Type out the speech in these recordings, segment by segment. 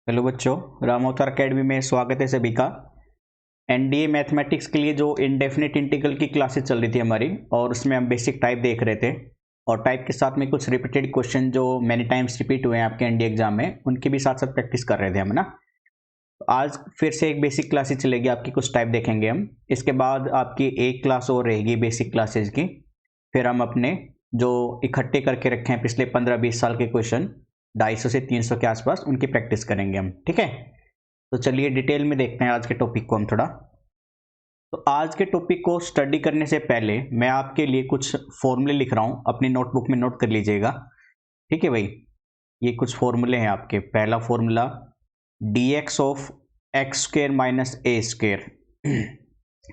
Hello बच्चों, राम अवतार academy में स्वागत है सभी का। एनडीए मैथमेटिक्स के लिए जो इंडेफिनिट इंटीग्रल की क्लासेस चल रही थी हमारी, और उसमें हम बेसिक टाइप देख रहे थे, और टाइप के साथ में कुछ रिपीटेड क्वेश्चन जो मैनी टाइम्स रिपीट हुए हैं आपके एनडीए एग्जाम में, उनकी भी साथ साथ प्रैक्टिस कर रहे थे हम ना। तो आज फिर से एक बेसिक क्लासेस चलेगी आपकी, कुछ टाइप देखेंगे हम। इसके बाद आपकी एक क्लास और रहेगी बेसिक क्लासेज की। फिर हम अपने जो इकट्ठे करके रखे हैं पिछले 15-20 साल के क्वेश्चन 250 से 300 के आसपास, उनकी प्रैक्टिस करेंगे हम। ठीक है, तो चलिए डिटेल में देखते हैं आज के टॉपिक को हम थोड़ा। तो आज के टॉपिक को स्टडी करने से पहले मैं आपके लिए कुछ फॉर्मूले लिख रहा हूं, अपनी नोटबुक में नोट कर लीजिएगा। ठीक है भाई, ये कुछ फॉर्मूले हैं आपके। पहला formula dx of x square minus a square.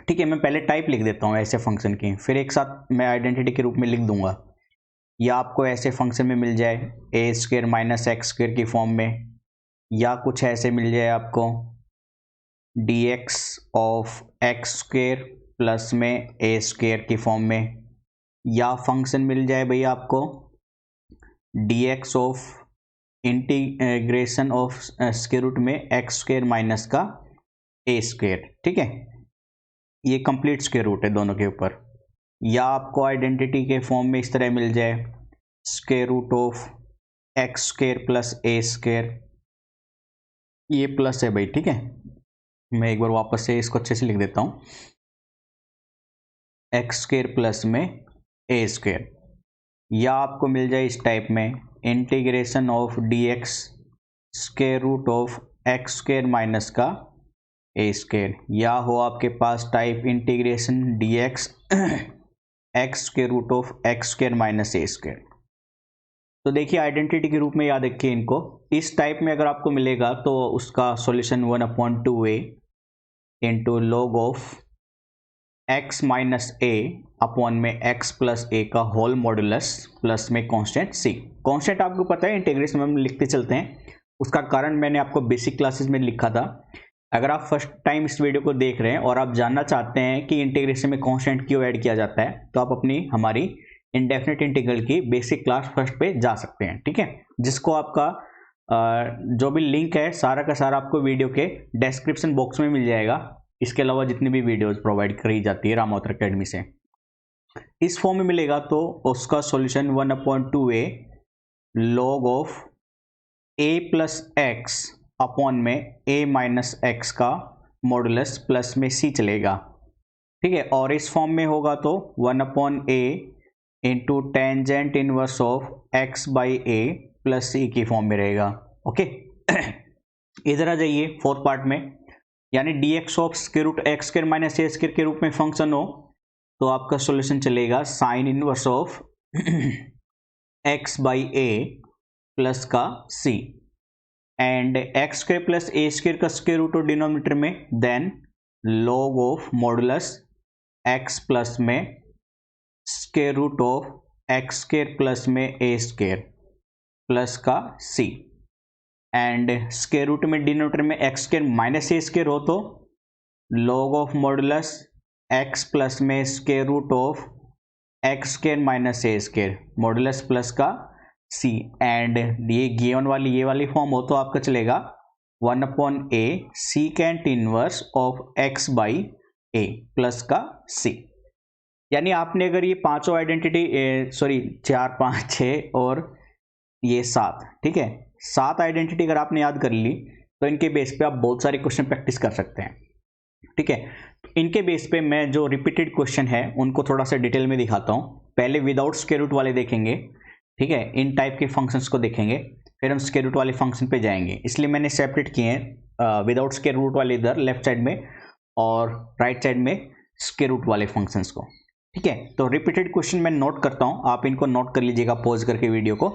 ठीक है, मैं पहले टाइप लिख देता हूँ ऐसे फंक्शन की, फिर एक साथ मैं आइडेंटिटी के रूप में लिख दूंगा। या आपको ऐसे फंक्शन में मिल जाए ए स्क्र माइनस एक्स स्क्र की फॉर्म में, या कुछ ऐसे मिल जाए आपको dx of x square plus में ए स्क्र की फॉर्म में, या फंक्शन मिल जाए भैया आपको dx of integration of square root में एक्स स्क्र माइनस का ए स्क्र। ठीक है, ये कंप्लीट स्क्वायर रूट है दोनों के ऊपर। या आपको आइडेंटिटी के फॉर्म में इस तरह मिल जाए square root of x square plus a square, ये प्लस है भाई। ठीक है, मैं एक बार वापस से इसको अच्छे से लिख देता हूँ, एक्स स्क्र प्लस में ए स्क्र। या आपको मिल जाए इस टाइप में integration of dx square root of x square minus का ए स्क्र, या हो आपके पास type integration dx x square root of x square minus a square. तो देखिए आइडेंटिटी के रूप में याद रखिए इनको। इस टाइप में अगर आपको मिलेगा तो उसका solution 1/2a into log of x minus A upon में x प्लस ए का होल मॉडुलस प्लस में कांस्टेंट c। कांस्टेंट आपको पता है इंटीग्रेशन में हम लिखते चलते हैं, उसका कारण मैंने आपको बेसिक क्लासेस में लिखा था। अगर आप फर्स्ट टाइम इस वीडियो को देख रहे हैं और आप जानना चाहते हैं कि इंटीग्रेशन में कांस्टेंट क्यों ऐड किया जाता है, तो आप अपनी हमारी इंडेफिनिट इंटीग्रल की बेसिक क्लास फर्स्ट पे जा सकते हैं। ठीक है, जिसको आपका जो भी लिंक है सारा का सारा आपको वीडियो के डिस्क्रिप्शन बॉक्स में मिल जाएगा। इसके अलावा जितनी भी वीडियोस प्रोवाइड करी जाती है राम अवतार अकेडमी से, इस फॉर्म में मिलेगा। तो उसका solution 1/2a log of a plus x upon में a माइनस एक्स का मॉडुलस प्लस में c चलेगा। ठीक है, और इस फॉर्म में होगा तो 1/a into tangent inverse of x by a plus c की फॉर्म में रहेगा। ओके, इधर आ जाइए फोर्थ पार्ट में, यानी dx of square root x square minus a square के रूप में फंक्शन हो तो आपका सॉल्यूशन चलेगा sine inverse of x by a plus का c, and x square plus a square का स्क्वायर रूट और डिनोमिनेटर में, then log of modulus x plus में square root of x square plus में ए स्क्वायर प्लस का c, and square root में denominator में x square minus a square हो तो log of modulus x plus में square root of x square minus a square modulus plus का c, and ये given वाली ये वाली फॉर्म हो तो आपका चलेगा 1/a secant inverse of x by a plus का c। यानी आपने अगर ये पांचों आइडेंटिटी 4 5 6 और ये 7, ठीक है, 7 आइडेंटिटी अगर आपने याद कर ली तो इनके बेस पे आप बहुत सारे क्वेश्चन प्रैक्टिस कर सकते हैं। ठीक है, तो इनके बेस पे मैं जो रिपीटेड क्वेश्चन है उनको थोड़ा सा डिटेल में दिखाता हूँ। पहले विदाउट स्क्वायर रूट वाले देखेंगे, ठीक है, इन टाइप के फंक्शंस को देखेंगे, फिर हम स्क्वायर रूट वाले फंक्शन पे जाएंगे। इसलिए मैंने सेपरेट किए हैं विदाउट स्क्वायर रूट वाले इधर लेफ्ट साइड में और राइट साइड में स्क्वायर रूट वाले फंक्शंस को। ठीक है, तो रिपीटेड क्वेश्चन मैं नोट करता हूँ, आप इनको नोट कर लीजिएगा पॉज करके वीडियो को।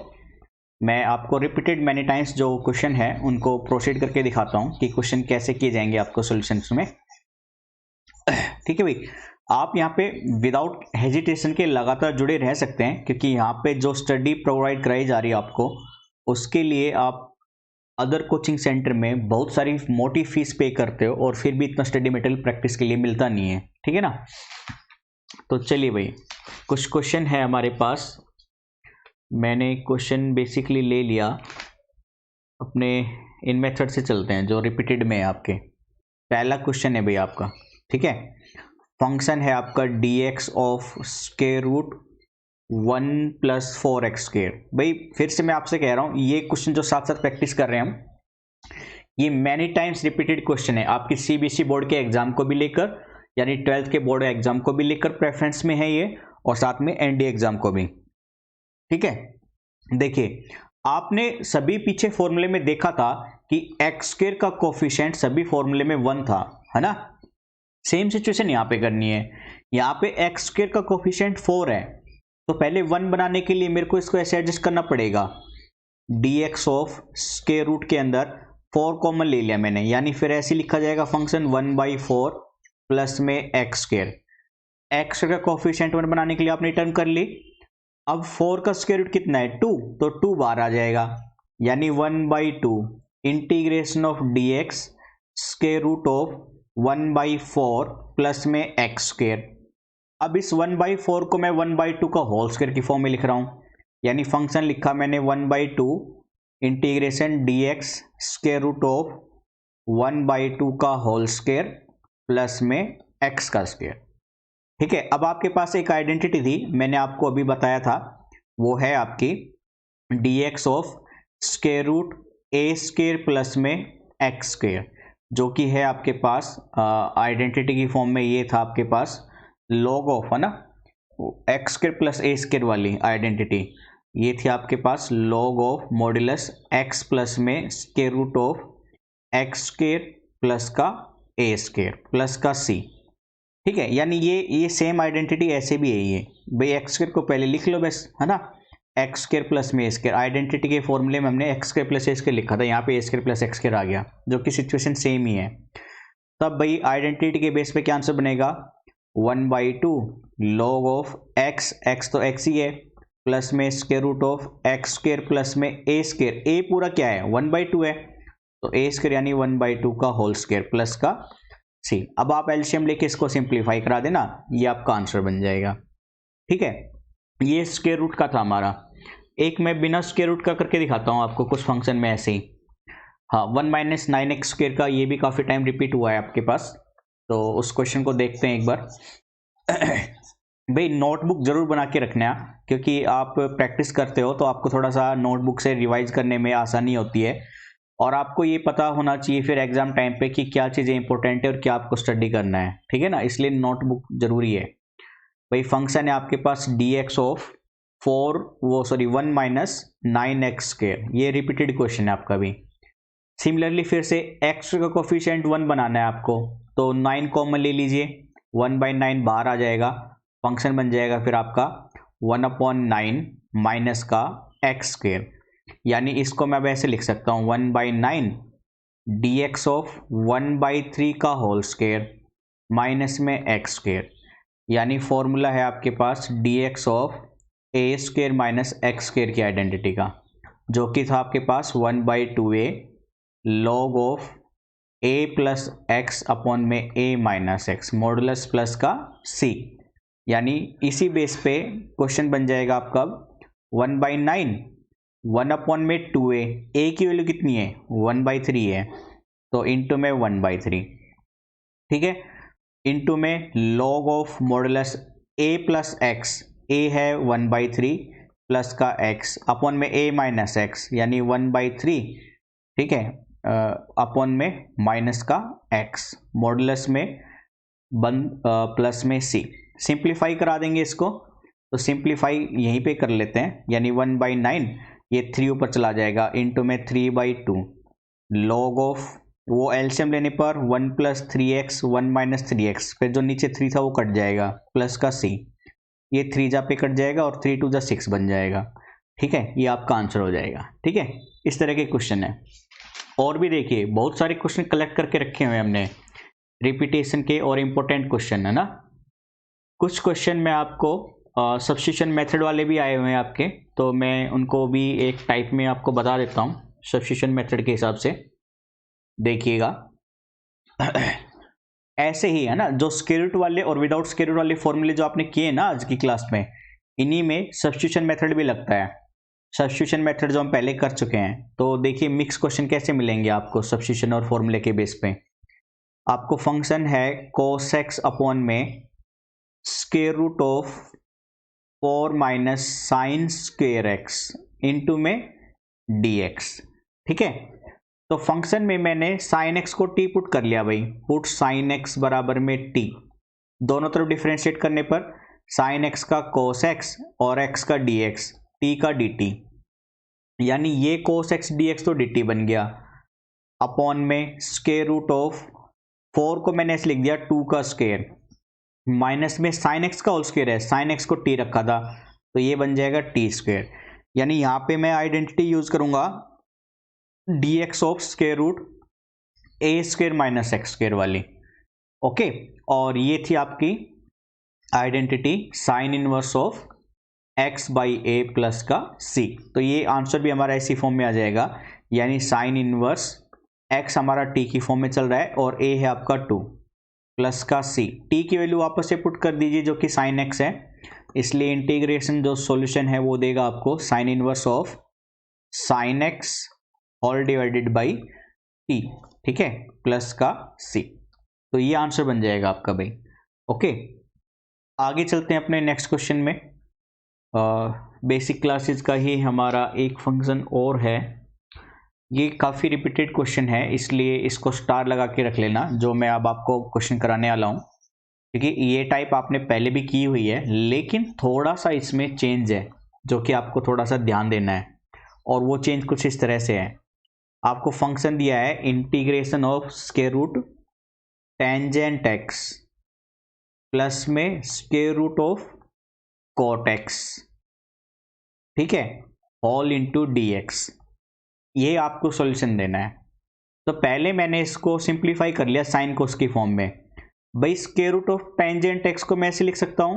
मैं आपको रिपीटेड मैनी टाइम्स जो क्वेश्चन है उनको प्रोसीड करके दिखाता हूँ कि क्वेश्चन कैसे किए जाएंगे आपको सॉल्यूशंस में। ठीक है भाई, आप यहाँ पे विदाउट हेजिटेशन के लगातार जुड़े रह सकते हैं, क्योंकि यहाँ पे जो स्टडी प्रोवाइड कराई जा रही है आपको, उसके लिए आप अदर कोचिंग सेंटर में बहुत सारी मोटी फीस पे करते हो और फिर भी इतना स्टडी मटेरियल प्रैक्टिस के लिए मिलता नहीं है। ठीक है ना, तो चलिए भाई कुछ क्वेश्चन है हमारे पास। मैंने क्वेश्चन बेसिकली ले लिया अपने इन मेथड से चलते हैं जो रिपीटेड में है आपके। पहला क्वेश्चन है भाई आपका, ठीक है। फंक्शन है आपका dx of square root 1 + 4x square. भाई फिर से मैं आपसे कह रहा हूँ, ये क्वेश्चन जो साथ साथ प्रैक्टिस कर रहे हैं हम, ये मैनी टाइम्स रिपीटेड क्वेश्चन है आपकी सीबीएसई बोर्ड के एग्जाम को भी लेकर, यानी 12th के बोर्ड एग्जाम को भी लेकर प्रेफरेंस में है ये, और साथ में एनडीए एग्जाम को भी, ठीक है। देखिए, आपने सभी पीछे फॉर्मूले में देखा था कि एक्स स्क्वायर का कोफिशिएंट सभी फॉर्मूले में 1 था, है ना। सेम सिचुएशन यहाँ पे करनी है। यहाँ पे एक्स स्क्वायर का कोफिशिएंट 4 है, तो पहले 1 बनाने के लिए मेरे को इसको ऐसे एडजस्ट करना पड़ेगा। dx ऑफ स्क्वायर रूट के अंदर 4 कॉमन ले लिया मैंने, यानी फिर ऐसे लिखा जाएगा फंक्शन 1/4 प्लस में एक्स स्क्वायर। एक्स का कोफिशिएंट 1 बनाने के लिए आपने टर्म कर ली। अब 4 का स्क्वायर रूट कितना है 2, तो 2 बाहर आ जाएगा, यानी 1/2 integration of dx square root of 1/4 plus में एक्स स्क्वायर। अब इस 1/4 को मैं 1/2 का होल स्क्वायर की फॉर्म में लिख रहा हूं, यानी फंक्शन लिखा मैंने 1/2 integration dx square root of 1/2 का होल स्क्वायर प्लस में x का स्क्वायर, ठीक है। अब आपके पास एक आइडेंटिटी थी, मैंने आपको अभी बताया था, वो है आपकी dx of square root a square plus में x स्क्वायर, जो कि है आपके पास आइडेंटिटी की फॉर्म में ये था आपके पास log ऑफ, है ना, x square plus a square वाली आइडेंटिटी, ये थी आपके पास log of modulus x plus में square root of x square plus का a स्क्वायर प्लस का c, ठीक है। यानी ये सेम आइडेंटिटी ऐसे भी है, ये भाई एक्स स्क्वायर को पहले लिख लो बस, है ना, एक्स स्क्वायर प्लस में ए स्क्वायर। आइडेंटिटी के फॉर्मूले में हमने x square plus a square लिखा था, यहाँ पे ए स्क्वायर प्लस एक्स स्क्वायर आ गया, जो कि सिचुएशन सेम ही है। तब भाई आइडेंटिटी के बेस पे क्या आंसर बनेगा, 1/2 log ऑफ एक्स, एक्स तो एक्स ही है, प्लस में square root of x square plus में ए स्क्वायर, ए पूरा क्या है 1/2 है, तो ए स्क्वायर यानी 1/2 का होल स्क्वायर प्लस का सी। अब आप एलसीएम लेके इसको सिंप्लीफाई करा देना, ये आपका आंसर बन जाएगा, ठीक है। ये स्क्वायर रूट का था हमारा। एक मैं बिना स्क्वायर रूट का करके दिखाता हूँ आपको कुछ फंक्शन में ऐसे ही। हाँ, 1 - 9x स्क्वायर का ये भी काफ़ी टाइम रिपीट हुआ है आपके पास, तो उस क्वेश्चन को देखते हैं एक बार। भाई नोटबुक जरूर बना के रखना, क्योंकि आप प्रैक्टिस करते हो तो आपको थोड़ा सा नोटबुक से रिवाइज करने में आसानी होती है, और आपको ये पता होना चाहिए फिर एग्जाम टाइम पे कि क्या चीज़ें इंपॉर्टेंट है और क्या आपको स्टडी करना है, ठीक है ना, इसलिए नोटबुक जरूरी है। भाई फंक्शन है आपके पास dx ऑफ 1 - 9x स्क्वायर, ये रिपीटेड क्वेश्चन है आपका भी। सिमिलरली फिर से x का कोफिशिएंट 1 बनाना है आपको, तो 9 कॉमन ले लीजिए, 1/9 बाहर आ जाएगा, फंक्शन बन जाएगा फिर आपका 1/9 माइनस का x स्क्वायर, यानी इसको मैं अब ऐसे लिख सकता हूँ 1/9 dx ऑफ 1/3 का होल स्क्वायर माइनस में x स्क्वायर, यानी फॉर्मूला है आपके पास dx of a square minus x square की आइडेंटिटी का, जो कि था आपके पास 1/2a log of a plus x upon में a minus x modulus plus का c, यानी इसी बेस पे क्वेश्चन बन जाएगा आपका 1/9 1 में 2a, a की वैल्यू कितनी है 1/3 है, तो इंटू में 1/3, ठीक है, इंटू में log of modulus a plus x, a है 1/3 प्लस का x अपॉन में a माइनस एक्स यानी 1/3, ठीक है, अपॉन में माइनस का x मॉडुलस में प्लस में c। सिंप्लीफाई करा देंगे इसको, तो सिंप्लीफाई यहीं पे कर लेते हैं, यानी 1/9 ये 3 ऊपर चला जाएगा, इंटू में 3/2 log ऑफ, वो एलसीएम लेने पर 1 + 3x 1 - 3x, फिर जो नीचे 3 था वो कट जाएगा, प्लस का c, ये 3 जा पे कट जाएगा और 3 2 जा 6 बन जाएगा, ठीक है, ये आपका आंसर हो जाएगा, ठीक है। इस तरह के क्वेश्चन है, और भी देखिए बहुत सारे क्वेश्चन कलेक्ट करके रखे हुए हमने रिपीटेशन के और इम्पोर्टेंट क्वेश्चन, है ना। कुछ क्वेश्चन मैं आपको सब्स्टिट्यूशन मेथड वाले भी आए हुए हैं आपके, तो मैं उनको भी एक टाइप में आपको बता देता हूँ सब्स्टिट्यूशन मेथड के हिसाब से, देखिएगा। ऐसे ही है ना, जो स्क्वायर रूट वाले और विदाउट स्क्वायर रूट वाले फॉर्मूले जो आपने किए ना आज की क्लास में, इन्हीं में सब्स्टिट्यूशन मेथड भी लगता है। सब्स्टिट्यूशन मेथड जो हम पहले कर चुके हैं, तो देखिए मिक्स क्वेश्चन कैसे मिलेंगे आपको सब्स्टिट्यूशन और फॉर्मूले के बेस पे। आपको फंक्शन है cos x अपॉन में square root of 4 minus sine square x into में dx। ठीक है, तो फंक्शन में मैंने साइन एक्स को t पुट कर लिया भाई, पुट साइन एक्स बराबर में t, दोनों तरफ डिफरेंशिएट करने पर साइन एक्स का cos x और x का dx, t का dt, यानी ये cos x dx तो dt बन गया, अपॉन में स्क्वायर रूट ऑफ 4 को मैंने ऐसे लिख दिया 2 का स्क्वायर, माइनस में साइन एक्स का होल स्क्वायर है, साइन एक्स को t रखा था तो ये बन जाएगा t स्क्वायर। यानी यहाँ पे मैं आइडेंटिटी यूज करूंगा dx of square root a square minus x square वाली। ओके, और ये थी आपकी identity sine inverse of x by a plus का c। तो ये आंसर भी हमारा इसी फॉर्म में आ जाएगा, यानी साइन इनवर्स x हमारा t की फॉर्म में चल रहा है और a है आपका 2 प्लस का c, t की वैल्यू वापस से पुट कर दीजिए जो कि साइन x है, इसलिए इंटीग्रेशन जो सॉल्यूशन है वो देगा आपको sign inverse of sine x all divided by t, ठीक है, प्लस का c। तो ये आंसर बन जाएगा आपका भाई। ओके, आगे चलते हैं अपने नेक्स्ट क्वेश्चन में। बेसिक क्लासेस का ही हमारा एक फंक्शन और है, ये काफ़ी रिपीटेड क्वेश्चन है इसलिए इसको स्टार लगा के रख लेना, जो मैं अब आपको क्वेश्चन कराने वाला हूँ, क्योंकि ये टाइप आपने पहले भी की हुई है लेकिन थोड़ा सा इसमें चेंज है जो कि आपको थोड़ा सा ध्यान देना है, और वो चेंज कुछ इस तरह से है। आपको फंक्शन दिया है integration of square root tangent x plus में square root of cot x, ठीक है, ऑल इंटू डी एक्स, ये आपको सॉल्यूशन देना है। तो पहले मैंने इसको सिंप्लीफाई कर लिया साइन कोस की फॉर्म में। भाई square root of tangent x को मैं ऐसे लिख सकता हूं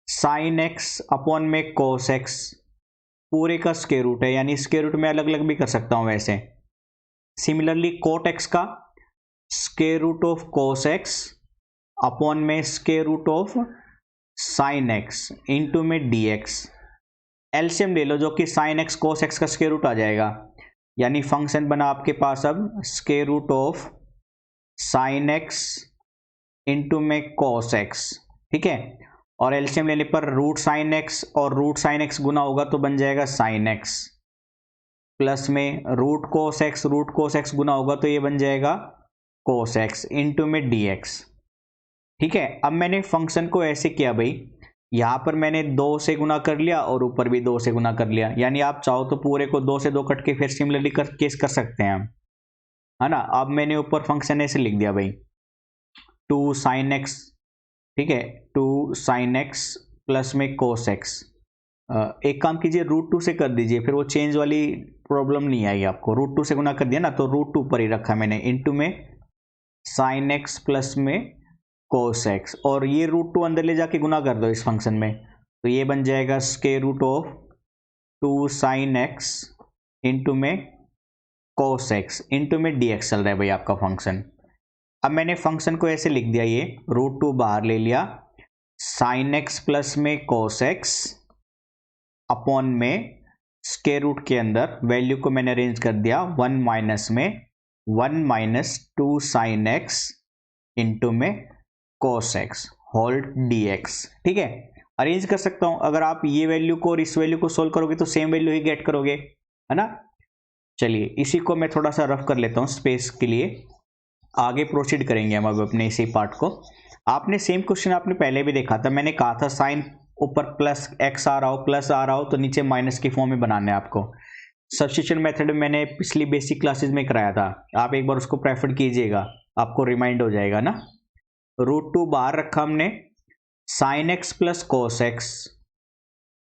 साइन एक्स अपॉन में कोस एक्स, पूरे का स्क्वायर रूट है, यानी स्क्वायर रूट में अलग अलग भी कर सकता हूं वैसे। सिमिलरली कोट एक्स का square root of cos x upon में square root of sine x into में डी एक्स, एलसीएम ले लो जो कि साइन एक्स कोस एक्स का स्क्वायर रूट आ जाएगा, यानी फंक्शन बना आपके पास अब square root of sine x into में कोस एक्स, ठीक है, और एलसीएम लेने पर रूट साइन एक्स और रूट साइन एक्स गुना होगा तो बन जाएगा साइन एक्स, प्लस में रूट कोस एक्स गुना होगा तो ये बन जाएगा कोस एक्स इंटू में डी एक्स। ठीक है, अब मैंने फंक्शन को ऐसे किया भाई, यहां पर मैंने 2 से गुना कर लिया और ऊपर भी 2 से गुना कर लिया, यानी आप चाहो तो पूरे को 2 से 2 कट के फिर सिमिलरली केस कर सकते हैं हम, है ना। अब मैंने ऊपर फंक्शन ऐसे लिख दिया भाई 2 साइन एक्स, ठीक है, 2 साइन एक्स प्लस में कोस एक्स। एक काम कीजिए रूट 2 से कर दीजिए, फिर वो चेंज वाली प्रॉब्लम नहीं आई आपको। रूट 2 से गुना कर दिया ना तो रूट 2 पर ही रखा मैंने, इंटू में साइन एक्स प्लस में कोस एक्स, और ये रूट 2 अंदर ले जाके गुना कर दो इस फंक्शन में, तो ये बन जाएगा square root of 2 sine x into में कोस एक्स इंटू में डी एक्स चल रहा है भाई आपका फंक्शन। अब मैंने फंक्शन को ऐसे लिख दिया, ये रूट 2 बाहर ले लिया, साइन एक्स प्लस में कोस एक्स अपॉन में स्क्वायर रूट के अंदर वैल्यू को मैंने अरेंज कर दिया 1 माइनस में 1 माइनस 2 साइन एक्स इंटू में cos x whole d x, ठीक है, अरेंज कर सकता हूं। अगर आप ये वैल्यू को और इस वैल्यू को सोल्व करोगे तो सेम वैल्यू ही गेट करोगे, है ना। चलिए इसी को मैं थोड़ा सा रफ कर लेता हूं स्पेस के लिए, आगे प्रोसीड करेंगे हम अब अपने इसी पार्ट को। आपने सेम क्वेश्चन आपने पहले भी देखा था, मैंने कहा था साइन ऊपर प्लस एक्स आ रहा हो प्लस आ रहा हो तो नीचे माइनस की फॉर्म में बनाना है आपको। सब्स्टिट्यूशन मेथड मैंने पिछली बेसिक क्लासेस में कराया था, आप एक बार उसको प्रेफर कीजिएगा, आपको रिमाइंड हो जाएगा ना। रूट 2 बाहर रखा हमने, sign x plus cos x,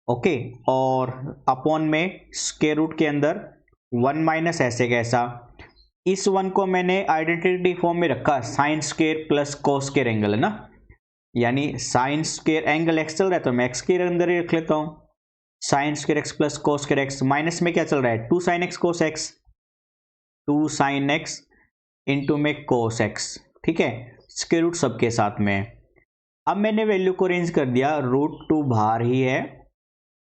okay, और अपॉन में स्क्वायर रूट के अंदर 1 माइनस ऐसे कैसा, इस 1 को मैंने आइडेंटिटी फॉर्म में रखा sine square plus cos square angle, है ना, यानी साइन स्क्वायर एंगल एक्स चल रहा है तो मैं एक्स के अंदर ही रख लेता हूं, sine square x plus cos square x, minus में क्या चल रहा है 2 sine x cos x, 2 sine x into में कोस एक्स, ठीक है, स्क्वायर रूट सबके साथ में। अब मैंने वैल्यू को अरेंज कर दिया, रूट 2 बाहर ही है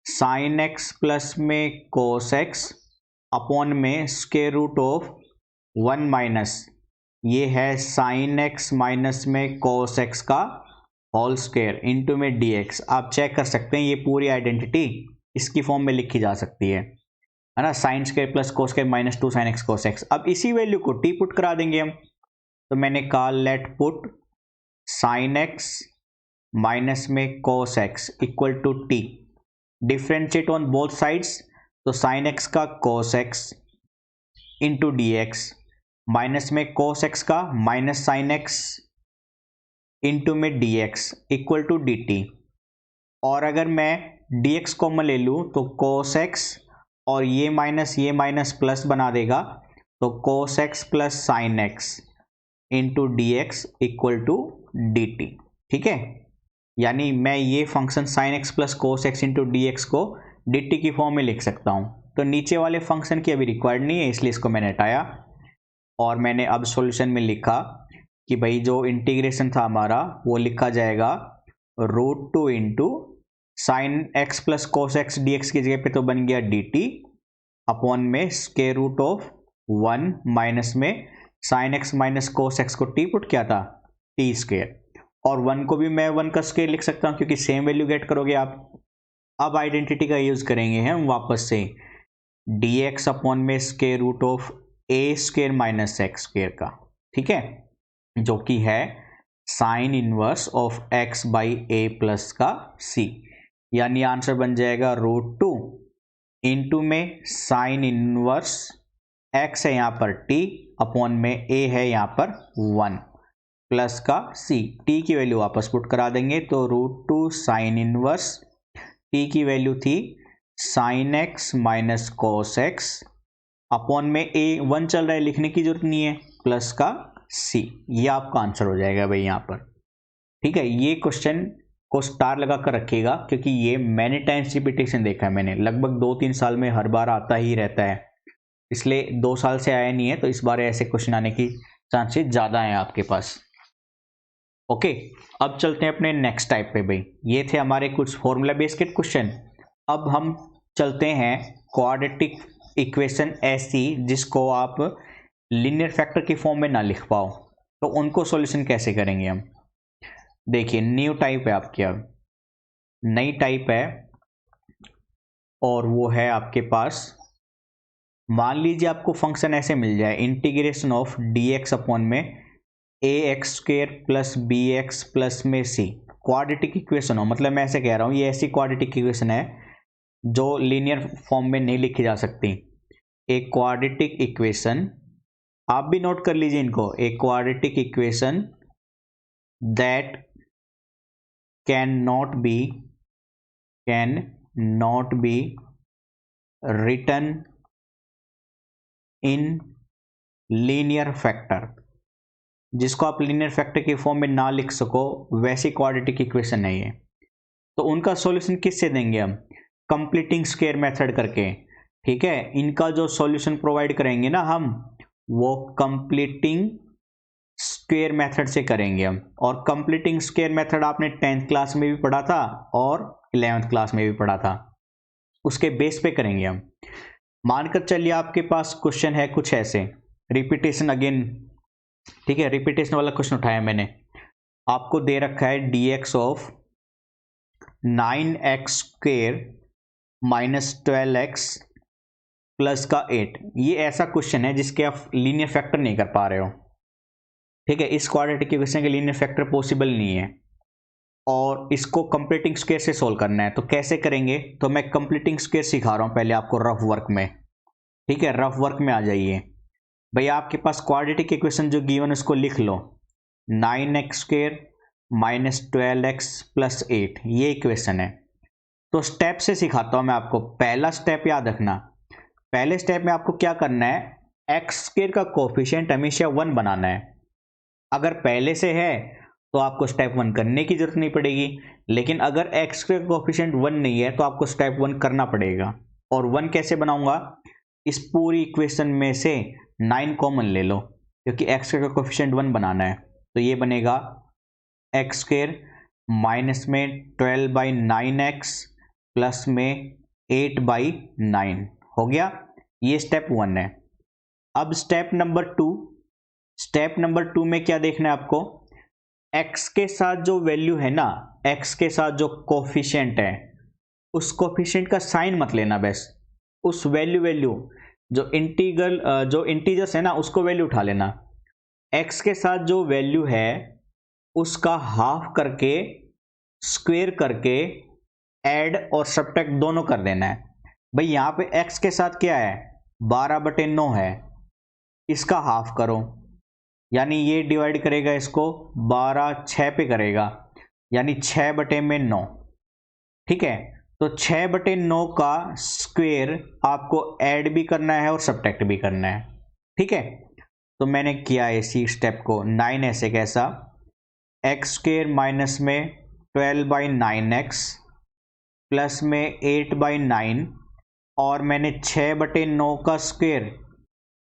साइन एक्स प्लस में कोस एक्स अपॉन में स्क्वायर रूट ऑफ 1 माइनस ये है साइन एक्स माइनस में कोस एक्स का होल स्क्वायर इंटू में डी एक्स। आप चेक कर सकते हैं ये पूरी आइडेंटिटी इसकी फॉर्म में लिखी जा सकती है ना, sine square plus cos square minus 2 sine x cos x. अब इसी वैल्यू को टी पुट करा देंगे हम, तो मैंने कहा let put sine x minus में cos x equal to t, differentiate on both sides, तो साइन एक्स का cos x into d x minus में कोस एक्स का माइनस साइन एक्स इंटू में d x equal to d t. और अगर मैं D x common ले लूँ तो कोस एक्स और ये माइनस प्लस बना देगा, तो cos x plus sine x into d x equal to d t. ठीक है, यानी मैं ये function sine x plus cos x into d x को डी टी की फॉर्म में लिख सकता हूँ। तो नीचे वाले फंक्शन की अभी रिक्वायर्ड नहीं है, इसलिए इसको मैंने हटाया और मैंने अब सॉल्यूशन में लिखा कि भाई जो इंटीग्रेशन था हमारा वो लिखा जाएगा √2 into sine x plus cos x D x की जगह पे तो बन गया डी टी अपॉन में स्क्वायर रूट ऑफ 1 माइनस में sign x minus cos x को टी पुट किया था टी स्क्वायर, और 1 को भी मैं 1 का स्क्वायर लिख सकता हूँ क्योंकि सेम वैल्यू गेट करोगे आप। अब आइडेंटिटी का यूज करेंगे हम वापस से डी एक्स अपॉन में square root of A square minus x square का, ठीक है, जो कि है sign inverse of x by a plus का सी, यानी आंसर बन जाएगा √2 इंटू में साइन इनवर्स एक्स है यहाँ पर टी अपॉन में ए है यहाँ पर 1 प्लस का सी। टी की वैल्यू वापस पुट करा देंगे तो √2 साइन इनवर्स टी की वैल्यू थी sign x minus cos x upon में ए 1 चल रहा है लिखने की जरूरत नहीं है प्लस का सी। ये आपका आंसर हो जाएगा भाई यहाँ पर। ठीक है, ये क्वेश्चन को स्टार लगा कर रखिएगा क्योंकि ये मैनी टाइम्स रिपीटेशन देखा है मैंने, लगभग 2-3 साल में हर बार आता ही रहता है, इसलिए 2 साल से आया नहीं है तो इस बार ऐसे क्वेश्चन आने की चांसेस ज़्यादा हैं आपके पास। ओके, अब चलते हैं अपने नेक्स्ट टाइप पे भाई। ये थे हमारे कुछ फॉर्मूला बेस्ड क्वेश्चन। अब हम चलते हैं क्वाड्रेटिक इक्वेशन ऐसी जिसको आप लीनियर फैक्टर की फॉर्म में ना लिख पाओ, तो उनको सॉल्यूशन कैसे करेंगे हम। देखिए न्यू टाइप है आपकी, अब नई टाइप है और वो है आपके पास, मान लीजिए आपको फंक्शन ऐसे मिल जाए integration of d x upon में a x square plus b x plus में सी, क्वाड्रेटिक इक्वेशन हो, मतलब मैं ऐसे कह रहा हूँ ये ऐसी क्वाड्रेटिक इक्वेशन है जो लीनियर फॉर्म में नहीं लिखी जा सकती। एक क्वाड्रेटिक इक्वेशन, आप भी नोट कर लीजिए इनको, एक quadratic equation that can not be written in linear factor, जिसको आप लीनियर फैक्टर की फॉर्म में ना लिख सको वैसी क्वाड्रेटिक इक्वेशन है ये। तो उनका सॉल्यूशन किससे देंगे हम, कंप्लीटिंग स्क्वायर मेथड करके। ठीक है, इनका जो सॉल्यूशन प्रोवाइड करेंगे ना हम, वो कंप्लीटिंग स्क्वायर मेथड से करेंगे हम। और कंप्लीटिंग स्क्वायर मेथड आपने 10th क्लास में भी पढ़ा था और 11th क्लास में भी पढ़ा था, उसके बेस पे करेंगे हम। मानकर चलिए आपके पास क्वेश्चन है कुछ ऐसे, रिपीटेशन अगेन, ठीक है, रिपीटेशन वाला क्वेश्चन उठाया मैंने, आपको दे रखा है D x of 9x square minus 12x plus का 8। ये ऐसा क्वेश्चन है जिसके आप लीनियर फैक्टर नहीं कर पा रहे हो। ठीक है, इस क्वाड्रेटिक इक्वेशन के लीनियर फैक्टर पॉसिबल नहीं है और इसको कंप्लीटिंग स्क्वायर से सोल्व करना है। तो कैसे करेंगे, तो मैं कंप्लीटिंग स्क्वायर सिखा रहा हूं पहले आपको रफ वर्क में। ठीक है, रफ वर्क में आ जाइए भाई। आपके पास क्वाड्रेटिक इक्वेशन जो गिवन उसको लिख लो, 9x square minus 12x plus 8, ये इक्वेशन है। तो स्टेप से सिखाता हूं मैं आपको। पहला स्टेप याद रखना, पहले स्टेप में आपको क्या करना है, एक्स स्क्वेयर का कोफिशिएंट हमेशा 1 बनाना है। अगर पहले से है तो आपको स्टेप 1 करने की जरूरत नहीं पड़ेगी, लेकिन अगर एक्स स्क्वेयर कोफिशिएंट 1 नहीं है तो आपको स्टेप 1 करना पड़ेगा। और 1 कैसे बनाऊंगा, इस पूरी इक्वेशन में से 9 कॉमन ले लो क्योंकि एक्स स्क्वेयर का कोफिशिएंट 1 बनाना है। तो ये बनेगा एक्स स्क्वेयर माइनस में 12/9x प्लस में 8/9 हो गया। ये स्टेप 1 है। अब स्टेप नंबर 2 में क्या देखना है आपको, x के साथ जो वैल्यू है ना, x के साथ जो कोफिशिएंट है, उस कोफिशिएंट का साइन मत लेना, बस उस वैल्यू जो इंटीजर्स है ना, उसको वैल्यू उठा लेना। x के साथ जो वैल्यू है उसका हाफ करके, स्क्वायर करके, ऐड और सब्ट्रैक्ट दोनों कर देना है। भाई यहाँ पे x के साथ क्या है, 12/9 है, इसका हाफ करो, यानी ये डिवाइड करेगा इसको 12 6 पे करेगा, यानी 6/9। ठीक है, तो 6/9 का स्क्वायर आपको ऐड भी करना है और सब्ट्रैक्ट भी करना है। ठीक है, तो मैंने किया इसी स्टेप को। 9 ऐसे कैसा, x² माइनस में 12/9x प्लस में 8/9, और मैंने 6/9 का स्क्वायर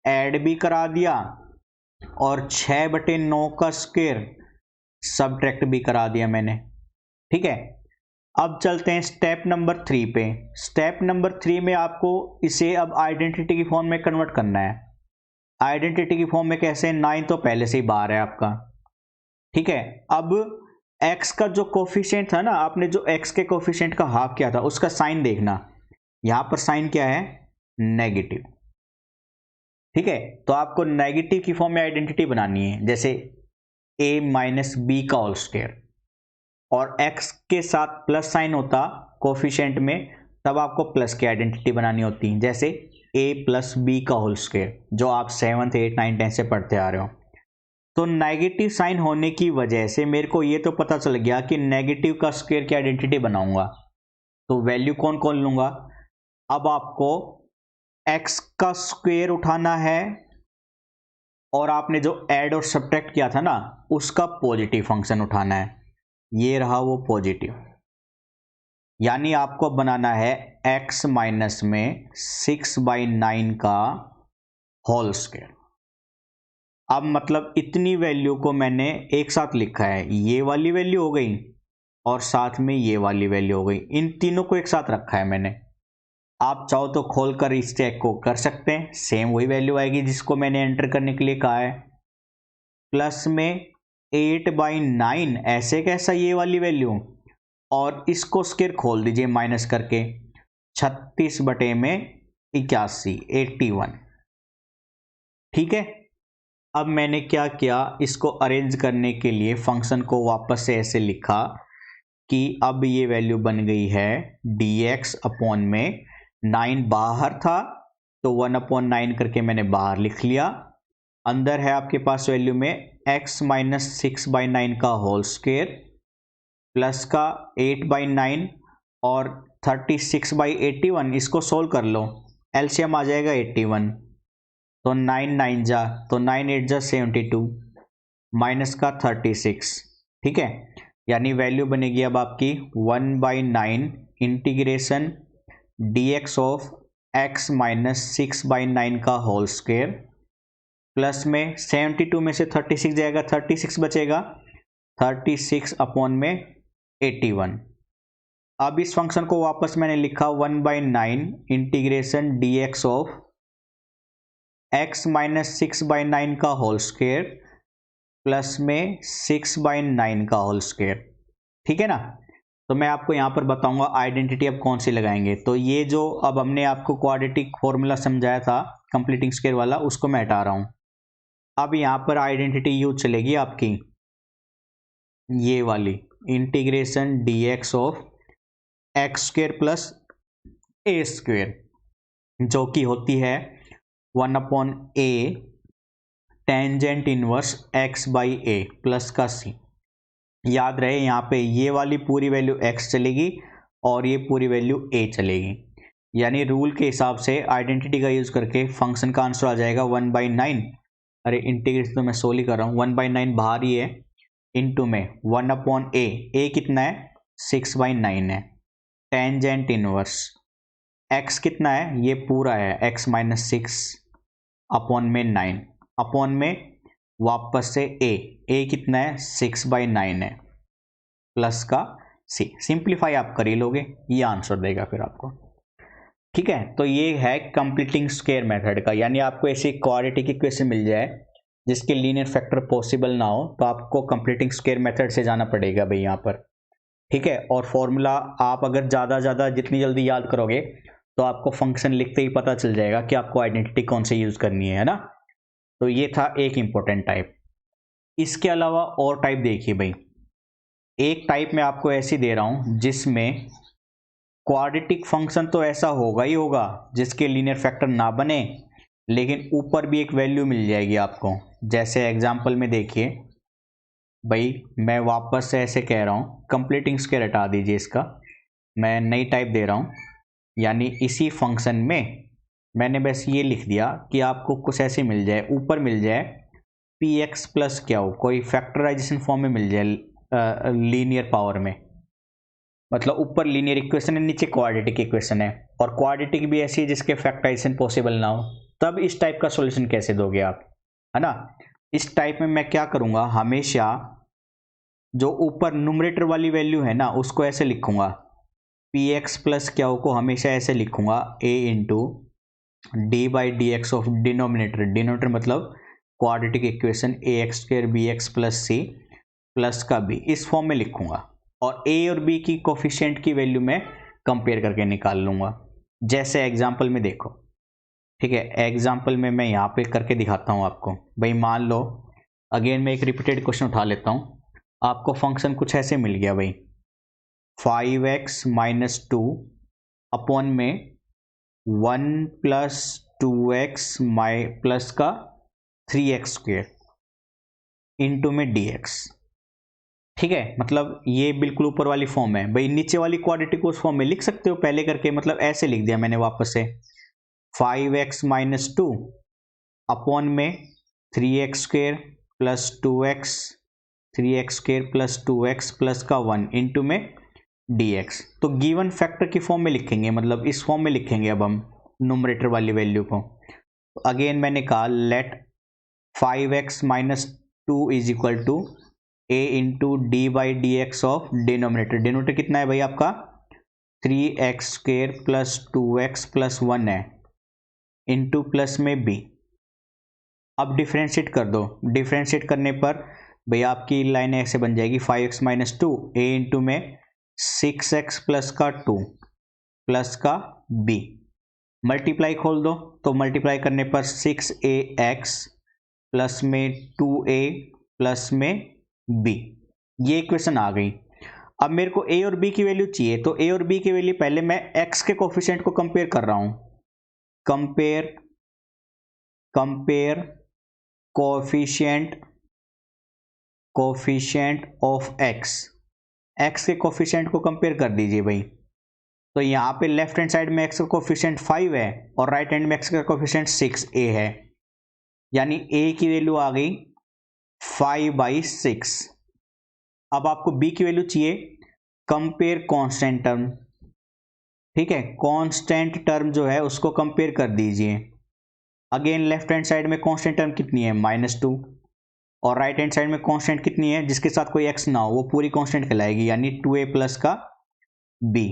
ऐड भी करा दिया और 6/9 का स्क्वायर सब्ट्रैक्ट भी करा दिया मैंने। ठीक है, अब चलते हैं स्टेप नंबर 3 पे। स्टेप नंबर 3 में आपको इसे अब आइडेंटिटी की फॉर्म में कन्वर्ट करना है। आइडेंटिटी की फॉर्म में कैसे, 9 तो पहले से ही बाहर है आपका। ठीक है, अब x का जो कोफिशिएंट था ना, आपने जो x के कोफिशिएंट का हाफ किया था, उसका साइन देखना। यहां पर साइन क्या है, नेगेटिव। ठीक है, तो आपको नेगेटिव की फॉर्म में आइडेंटिटी बनानी है, जैसे a माइनस बी का होल स्क्वायर, और x के साथ प्लस साइन होता कोफिशिएंट में, तब आपको प्लस की आइडेंटिटी बनानी होती, जैसे a प्लस बी का होल स्क्वायर, जो आप 7th 8th 9th 10th से पढ़ते आ रहे हो। तो नेगेटिव साइन होने की वजह से मेरे को ये तो पता चल गया कि नेगेटिव का स्क्वायर की आइडेंटिटी बनाऊंगा, तो वैल्यू कौन कौन लूंगा। अब आपको x का स्क्वायर उठाना है, और आपने जो ऐड और सब्ट्रैक्ट किया था ना, उसका पॉजिटिव फंक्शन उठाना है। ये रहा वो पॉजिटिव, यानी आपको बनाना है x माइनस में 6/9 का होल स्क्वायर। अब मतलब इतनी वैल्यू को मैंने एक साथ लिखा है, ये वाली वैल्यू हो गई और साथ में ये वाली वैल्यू हो गई, इन तीनों को एक साथ रखा है मैंने। आप चाहो तो खोलकर इस चेक को कर सकते हैं, सेम वही वैल्यू आएगी जिसको मैंने एंटर करने के लिए कहा है। प्लस में 8/9 ऐसे कैसा, ये वाली वैल्यू, और इसको स्क्वायर खोल दीजिए माइनस करके, 36/81, 81। ठीक है, अब मैंने क्या किया, इसको अरेंज करने के लिए फंक्शन को वापस से ऐसे लिखा कि अब ये वैल्यू बन गई है dx अपॉन में 9 बाहर था तो 1/9 करके मैंने बाहर लिख लिया। अंदर है आपके पास वैल्यू में x माइनस 6/9 का होल स्क्वायर प्लस का 8/9 और 36/81, इसको सोल्व कर लो, एलसीएम आ जाएगा 81, तो 9 9 जा, तो 9 8 जा 72, माइनस का 36। ठीक है, यानी वैल्यू बनेगी अब आपकी 1/9 integration dx of x minus 6/9 का होल स्क्वायर, प्लस में 72 में से 36 जाएगा, 36 बचेगा, 36 अपॉन में 81। अब इस फंक्शन को वापस मैंने लिखा 1/9 integration dx of x minus 6/9 का होल स्क्वायर प्लस में 6/9 का होल स्क्वायर। ठीक है ना, तो मैं आपको यहां पर बताऊंगा आइडेंटिटी अब कौन सी लगाएंगे। तो ये जो अब हमने आपको क्वाड्रेटिक फॉर्मूला समझाया था कंप्लीटिंग स्क्वायर वाला, उसको मैं हटा रहा हूं। अब यहां पर आइडेंटिटी यूज चलेगी आपकी ये वाली, integration dx of x² plus a², जो कि होती है 1/a tangent inverse x/a plus का c। याद रहे यहाँ पे ये वाली पूरी वैल्यू x चलेगी और ये पूरी वैल्यू a चलेगी, यानी रूल के हिसाब से आइडेंटिटी का यूज करके फंक्शन का आंसर आ जाएगा 1/9। अरे इंटीग्रेशन तो मैं सोल्व ही कर रहा हूँ, 1/9 बाहर ही है, इनटू में 1/a, a कितना है 6/9 है, टेंजेंट इनवर्स x कितना है, ये पूरा है x माइनस 6 अपॉन में 9, अपॉन में वापस से a कितना है 6/9 है, प्लस का c। सिंप्लीफाई आप कर ही लोगे, ये आंसर देगा फिर आपको। ठीक है, तो ये है कंप्लीटिंग स्क्वायर मेथड का, यानी आपको ऐसी क्वाड्रेटिक इक्वेशन मिल जाए जिसके लीनियर फैक्टर पॉसिबल ना हो तो आपको कंप्लीटिंग स्क्वायर मेथड से जाना पड़ेगा भाई यहाँ पर। ठीक है, और फॉर्मूला आप अगर ज़्यादा जितनी जल्दी याद करोगे तो आपको फंक्शन लिखते ही पता चल जाएगा कि आपको आइडेंटिटी कौन सी यूज़ करनी है ना। तो ये था एक इंपॉर्टेंट टाइप। इसके अलावा और टाइप देखिए भाई, एक टाइप मैं आपको ऐसी दे रहा हूँ जिसमें क्वाड्रेटिक फंक्शन तो ऐसा होगा ही होगा जिसके लीनियर फैक्टर ना बने, लेकिन ऊपर भी एक वैल्यू मिल जाएगी आपको। जैसे एग्जांपल में देखिए भाई, मैं वापस से ऐसे कह रहा हूँ, कंप्लीटिंग स्क्वायर हटा दीजिए इसका, मैं नई टाइप दे रहा हूँ। यानी इसी फंक्शन में मैंने बस ये लिख दिया कि आपको कुछ ऐसे मिल जाए, ऊपर मिल जाए पी एक्स प्लस क्या हो, कोई फैक्टराइजेशन फॉर्म में मिल जाए लीनियर पावर में। मतलब ऊपर लीनियर इक्वेशन है, नीचे क्वाड्रेटिक इक्वेशन है, और क्वाड्रेटिक भी ऐसी है जिसके फैक्टराइजेशन पॉसिबल ना हो। तब इस टाइप का सॉल्यूशन कैसे दोगे आप, है ना। इस टाइप में मैं क्या करूँगा, हमेशा जो ऊपर न्यूमरेटर वाली वैल्यू है ना उसको ऐसे लिखूंगा, पी एक्स प्लस क्या को हमेशा ऐसे लिखूंगा a into d by d x of denominator मतलब quadratic equation a x square b x plus c plus का बी, इस फॉर्म में लिखूंगा। और ए और बी की कोफिशिएंट की वैल्यू मैं कंपेयर करके निकाल लूंगा। जैसे एग्जांपल में देखो, ठीक है, एग्जांपल में मैं यहाँ पे करके दिखाता हूँ आपको। भाई मान लो, अगेन मैं एक रिपीटेड क्वेश्चन उठा लेता हूँ। आपको फंक्शन कुछ ऐसे मिल गया भाई, 5x माइनस 2 अपॉन में 1 प्लस 2x माई प्लस का 3x स्क्वेयर इंटू में dx। ठीक है, मतलब ये बिल्कुल ऊपर वाली फॉर्म है भाई। नीचे वाली क्वाड्रेटिक उस फॉर्म में लिख सकते हो पहले करके, मतलब ऐसे लिख दिया मैंने वापस से, 5x माइनस 2 अपॉन में 3x square plus 2x 3x square plus 2x plus का 1 इंटू में dx। तो गिवन फैक्टर की फॉर्म में लिखेंगे, मतलब इस फॉर्म में लिखेंगे अब हम न्यूमरेटर वाली वैल्यू को। तो अगेन मैंने कहा let 5x minus 2 is equal to a into d by d x of denominator कितना है भाई आपका 3x square plus 2x plus 1 है, इंटू प्लस में b। अब डिफ्रेंशिएट कर दो, डिफ्रेंशिएट करने पर भाई आपकी लाइन ऐसे बन जाएगी 5x माइनस 2 a इंटू में 6x प्लस का 2 प्लस का b। मल्टीप्लाई खोल दो, तो मल्टीप्लाई करने पर 6ax प्लस में 2a प्लस में b, ये इक्वेशन आ गई। अब मेरे को a और b की वैल्यू चाहिए, तो a और b की वैल्यू पहले मैं x के कोफिशिएंट को कंपेयर कर रहा हूं। कंपेयर कोफिशिएंट ऑफ x के कोफिशिएंट को कंपेयर कर दीजिए भाई। तो यहाँ पे लेफ्ट हैंड साइड में x का कोफिशिएंट 5 है और राइट हैंड में x का कोफिशिएंट 6a है, यानी a की वैल्यू आ गई 5/6। अब आपको b की वैल्यू चाहिए, कंपेयर कांस्टेंट टर्म। ठीक है, कांस्टेंट टर्म जो है उसको कंपेयर कर दीजिए। अगेन लेफ्ट हैंड साइड में कांस्टेंट टर्म कितनी है -2, और राइट हैंड साइड में कांस्टेंट कितनी है जिसके साथ कोई x ना हो वो पूरी कांस्टेंट कहलाएगी, यानी 2a प्लस का b।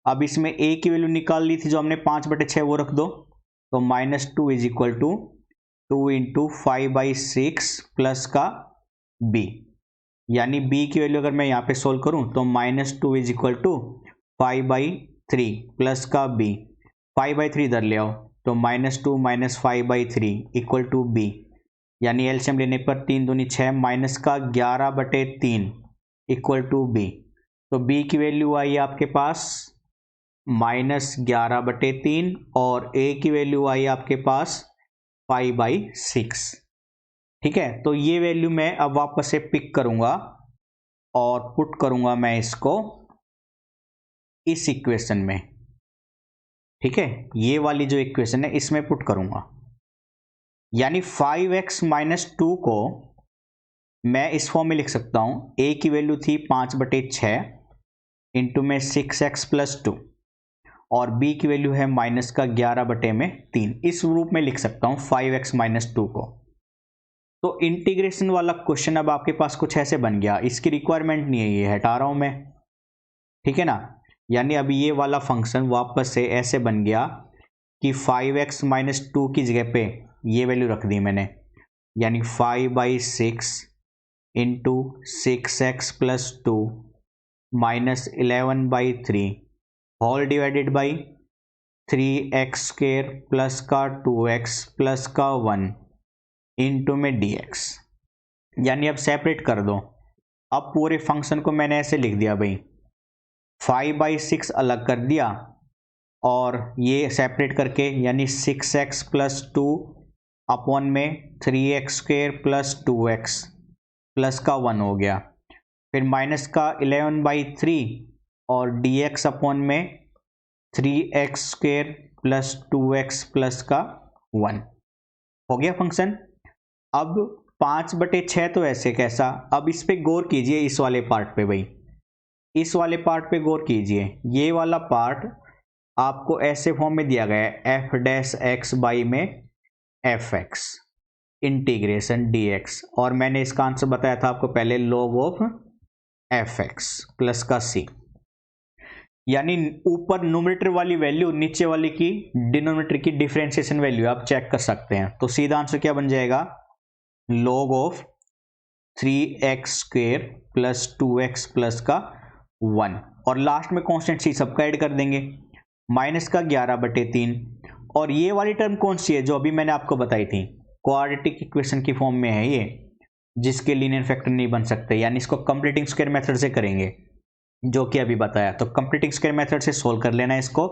अब इसमें a की वैल्यू निकाल ली थी जो हमने 5/6, वो रख दो, तो -2 is equal to 2 into 5/6 plus का b, यानी b की वैल्यू अगर मैं यहाँ पे सोल्व करूँ तो -2 इज इक्वल टू 5/3 प्लस का b, 5/3 इधर ले आओ, तो -2 माइनस 5/3 इक्वल टू b, यानी एलसीएम लेने पर 3 दूनी 6 माइनस का 11/3 इक्वल टू b। तो b की वैल्यू आई आपके पास -11/3 और a की वैल्यू आई आपके पास 5/6। ठीक है, तो ये वैल्यू मैं अब वापस से पिक करूंगा और पुट करूंगा मैं इसको इस इक्वेशन में। ठीक है, ये वाली जो इक्वेशन है इसमें पुट करूंगा, यानी 5x माइनस 2 को मैं इस फॉर्म में लिख सकता हूं। a की वैल्यू थी 5/6 इंटू में 6x प्लस 2 और b की वैल्यू है माइनस का 11/3, इस रूप में लिख सकता हूं 5x माइनस 2 को। तो इंटीग्रेशन वाला क्वेश्चन अब आपके पास कुछ ऐसे बन गया, इसकी रिक्वायरमेंट नहीं है, ये हटा रहा हूं मैं। ठीक है ना, यानी अभी ये वाला फंक्शन वापस से ऐसे बन गया कि 5x माइनस 2 की जगह पे ये वैल्यू रख दी मैंने, यानी 5/6 into 6x plus 2 minus 11/3 whole divided by 3x² plus का 2x प्लस का 1 इंटू में dx। यानी अब सेपरेट कर दो। अब पूरे फंक्शन को मैंने ऐसे लिख दिया भाई, 5/6 अलग कर दिया और ये सेपरेट करके, यानी 6x प्लस 2 अपॉन में 3x² प्लस 2x प्लस का 1 हो गया। फिर माइनस का 11/3 और dx अपॉन में 3x² प्लस 2x प्लस का 1 हो गया फंक्शन। अब 5/6 तो ऐसे कैसा, अब इस पे गौर कीजिए, इस वाले पार्ट पे भाई, इस वाले पार्ट पे गौर कीजिए। ये वाला पार्ट आपको ऐसे फॉर्म में दिया गया है, f' बाई में fx इंटीग्रेशन dx, और मैंने इसका आंसर बताया था आपको पहले, log ऑफ fx प्लस का c। यानी ऊपर न्यूमरेटर वाली वैल्यू नीचे वाली की डिनोमिनेटर की डिफरेंशिएशन वैल्यू आप चेक कर सकते हैं। तो सीधा आंसर क्या बन जाएगा, log of 3x² plus 2x plus का 1, और लास्ट में कांस्टेंट c सबका ऐड कर देंगे, माइनस का 11/3। और ये वाली टर्म कौन सी है जो अभी मैंने आपको बताई थी, क्वाड्रेटिक इक्वेशन की फॉर्म में है ये, जिसके लीनियर फैक्टर नहीं बन सकते, यानी इसको कंप्लीटिंग स्क्वायर मेथड से करेंगे, जो कि अभी बताया। तो कंप्लीटिंग स्क्वायर मेथड से सोल्व कर लेना इसको,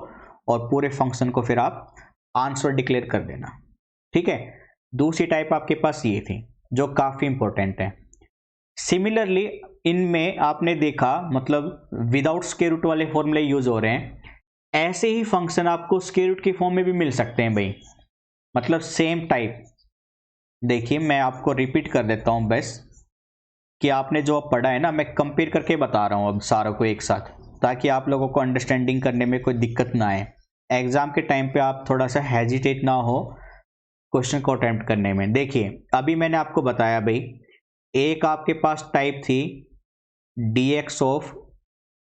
और पूरे फंक्शन को फिर आप आंसर डिक्लेयर कर देना, ठीक है। दूसरी टाइप आपके पास ये थी जो काफी इंपॉर्टेंट है। सिमिलरली इनमें आपने देखा, मतलब विदाउट स्क्वायर रूट वाले फॉर्मूले यूज हो रहे हैं, ऐसे ही फंक्शन आपको स्क्वायर रूट के फॉर्म में भी मिल सकते हैं भाई, मतलब सेम टाइप। देखिए मैं आपको रिपीट कर देता हूं बस, कि आपने जो अब पढ़ा है ना, मैं कंपेयर करके बता रहा हूं अब सारों को एक साथ, ताकि आप लोगों को अंडरस्टैंडिंग करने में कोई दिक्कत ना आए, एग्जाम के टाइम पे आप थोड़ा सा हेजिटेट ना हो क्वेश्चन को अटेम्प्ट करने में। देखिए अभी मैंने आपको बताया भाई, एक आपके पास टाइप थी dx of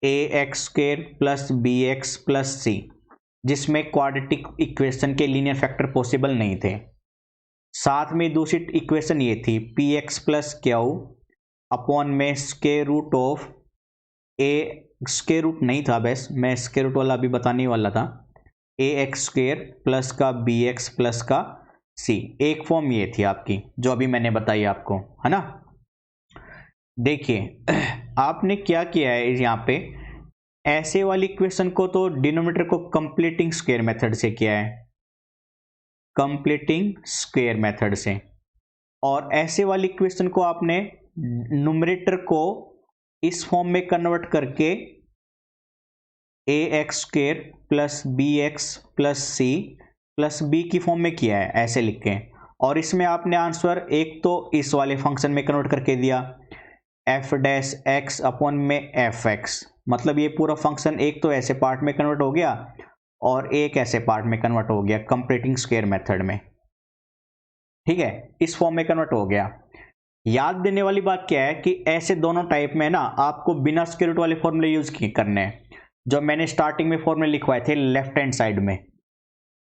ax² plus bx plus c, जिसमें क्वाड्रेटिक इक्वेशन के लीनियर फैक्टर पॉसिबल नहीं थे। साथ में दूसरी इक्वेशन ये थी px प्लस क्यू अपॉन में square root of a, square root नहीं था बस, मैं स्क्वायर रूट वाला अभी बताने वाला था, ax² प्लस का bx प्लस का c। एक फॉर्म ये थी आपकी जो अभी मैंने बताई आपको, है ना। देखिए आपने क्या किया है यहाँ पे, ऐसे वाली इक्वेशन को तो डिनोमिनेटर को कंप्लीटिंग स्क्वायर मेथड से किया है, कंप्लीटिंग स्क्वायर मेथड से, और ऐसे वाली इक्वेशन को आपने न्यूमरेटर को इस फॉर्म में कन्वर्ट करके ax² plus bx plus c plus b की फॉर्म में किया है, ऐसे लिख के। और इसमें आपने आंसर एक तो इस वाले फंक्शन में कन्वर्ट करके दिया, f' अपॉन में fx, मतलब ये पूरा फंक्शन एक तो ऐसे पार्ट में कन्वर्ट हो गया और एक ऐसे पार्ट में कन्वर्ट हो गया कंप्लीटिंग स्क्वायर मेथड में, ठीक है, इस फॉर्म में कन्वर्ट हो गया। याद देने वाली बात क्या है कि ऐसे दोनों टाइप में ना आपको बिना स्क्वायर रूट वाले फॉर्मूले यूज करने हैं, जो मैंने स्टार्टिंग में फॉर्मूले लिखवाए थे लेफ्ट हैंड साइड में,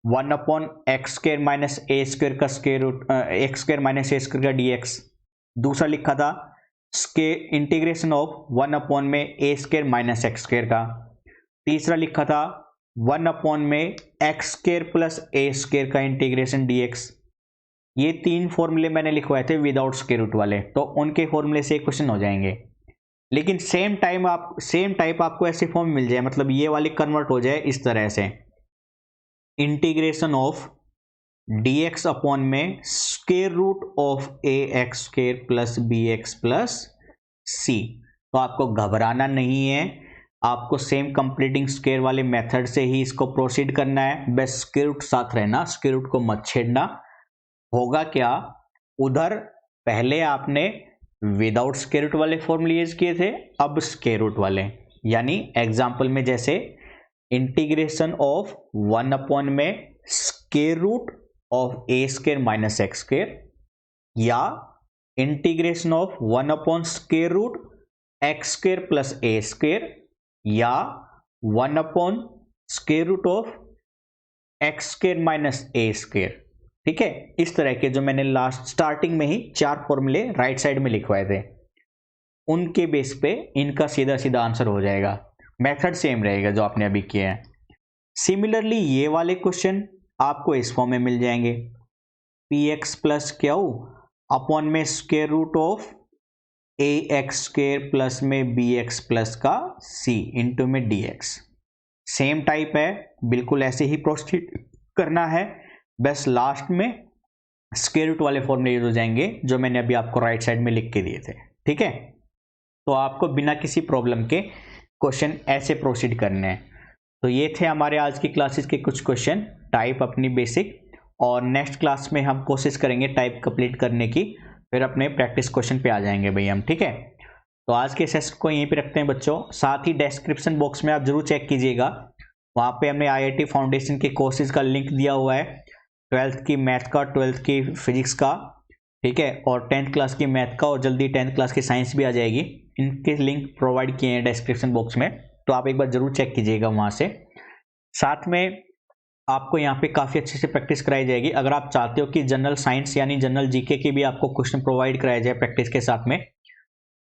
1/x² माइनस a² का square root, x² minus a² का dx। दूसरा लिखा था इंटीग्रेशन ऑफ 1 में a² माइनस x² का। तीसरा लिखा था 1 में x² प्लस a² का इंटीग्रेशन dx। ये तीन फॉर्मूले मैंने लिखवाए थे विदाउट स्क्वायर रूट वाले, तो उनके फॉर्मूले से क्वेश्चन हो जाएंगे। लेकिन सेम टाइप आपको ऐसे फॉर्म मिल जाए, मतलब ये वाली कन्वर्ट हो जाए इस तरह से, इंटीग्रेशन ऑफ dx अपॉन में square root of ax² plus bx plus c। तो आपको घबराना नहीं है, आपको सेम कंप्लीटिंग स्क्वायर वाले मेथड से ही इसको प्रोसीड करना है, बस स्क्वायर रूट साथ रहना, स्क्वायर रूट को मत छेड़ना। होगा क्या, उधर पहले आपने विदाउट स्क्वायर रूट वाले फॉर्मूले यूज किए थे, अब स्क्वायर रूट वाले, यानी एग्जांपल में जैसे इंटीग्रेशन ऑफ 1 में square root of a² minus x², या integration of 1 square root x² plus a², या 1 upon square root of x square minus a square. ठीक है, इस तरह के जो मैंने लास्ट स्टार्टिंग में ही 4 फॉर्मूले राइट साइड में लिखवाए थे, उनके बेस पे इनका सीधा सीधा आंसर हो जाएगा। मेथड सेम रहेगा जो आपने अभी किया है। सिमिलरली ये वाले क्वेश्चन आपको इस फॉर्म में मिल जाएंगे, p x plus q upon में square root of a x square plus में बी एक्स प्लस का सी इंटू में डी एक्स। सेम टाइप है, बिल्कुल ऐसे ही प्रोसीड करना है, बस लास्ट में स्क्वायर रूट वाले फॉर्मूले यूज हो जाएंगे जो मैंने अभी आपको राइट साइड में लिख के दिए थे। ठीक है, तो आपको बिना किसी प्रॉब्लम के क्वेश्चन ऐसे प्रोसीड करने हैं। तो ये थे हमारे आज की क्लासेस के कुछ क्वेश्चन, टाइप अपनी बेसिक, और नेक्स्ट क्लास में हम कोशिश करेंगे टाइप कंप्लीट करने की, फिर अपने प्रैक्टिस क्वेश्चन पे आ जाएंगे भाई हम। ठीक है, तो आज के सेशन को यहीं पे रखते हैं बच्चों। साथ ही डिस्क्रिप्शन बॉक्स में आप जरूर चेक कीजिएगा, वहाँ पे हमने IIT फाउंडेशन के कोर्सेज का लिंक दिया हुआ है, 12th की मैथ का, 12th की फिजिक्स का, ठीक है, और 10th क्लास की मैथ का, और जल्दी 10th क्लास की साइंस भी आ जाएगी। इनके लिंक प्रोवाइड किए हैं डिस्क्रिप्शन बॉक्स में, तो आप एक बार जरूर चेक कीजिएगा वहाँ से। साथ में आपको यहाँ पे काफ़ी अच्छे से प्रैक्टिस कराई जाएगी। अगर आप चाहते हो कि जनरल साइंस यानी जनरल जीके की भी आपको क्वेश्चन प्रोवाइड कराया जाए प्रैक्टिस के साथ में,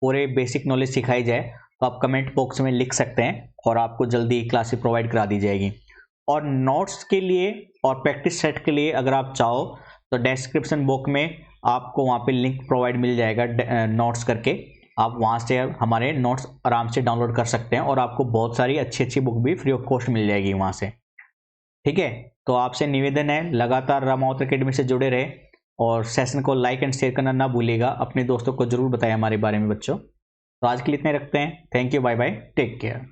पूरे बेसिक नॉलेज सिखाई जाए, तो आप कमेंट बॉक्स में लिख सकते हैं और आपको जल्दी क्लासेस प्रोवाइड करा दी जाएगी। और नोट्स के लिए और प्रैक्टिस सेट के लिए अगर आप चाहो तो डिस्क्रिप्शन बॉक्स में आपको वहाँ पे लिंक प्रोवाइड मिल जाएगा नोट्स करके, आप वहाँ से हमारे नोट्स आराम से डाउनलोड कर सकते हैं और आपको बहुत सारी अच्छी अच्छी बुक भी फ्री ऑफ कॉस्ट मिल जाएगी वहाँ से। ठीक है, तो आपसे निवेदन है लगातार रामावत एकेडमी से जुड़े रहे और सेशन को लाइक एंड शेयर करना ना भूलिएगा, अपने दोस्तों को जरूर बताएं हमारे बारे में बच्चों। तो आज के लिए इतने रखते हैं, thank you, bye bye, take care.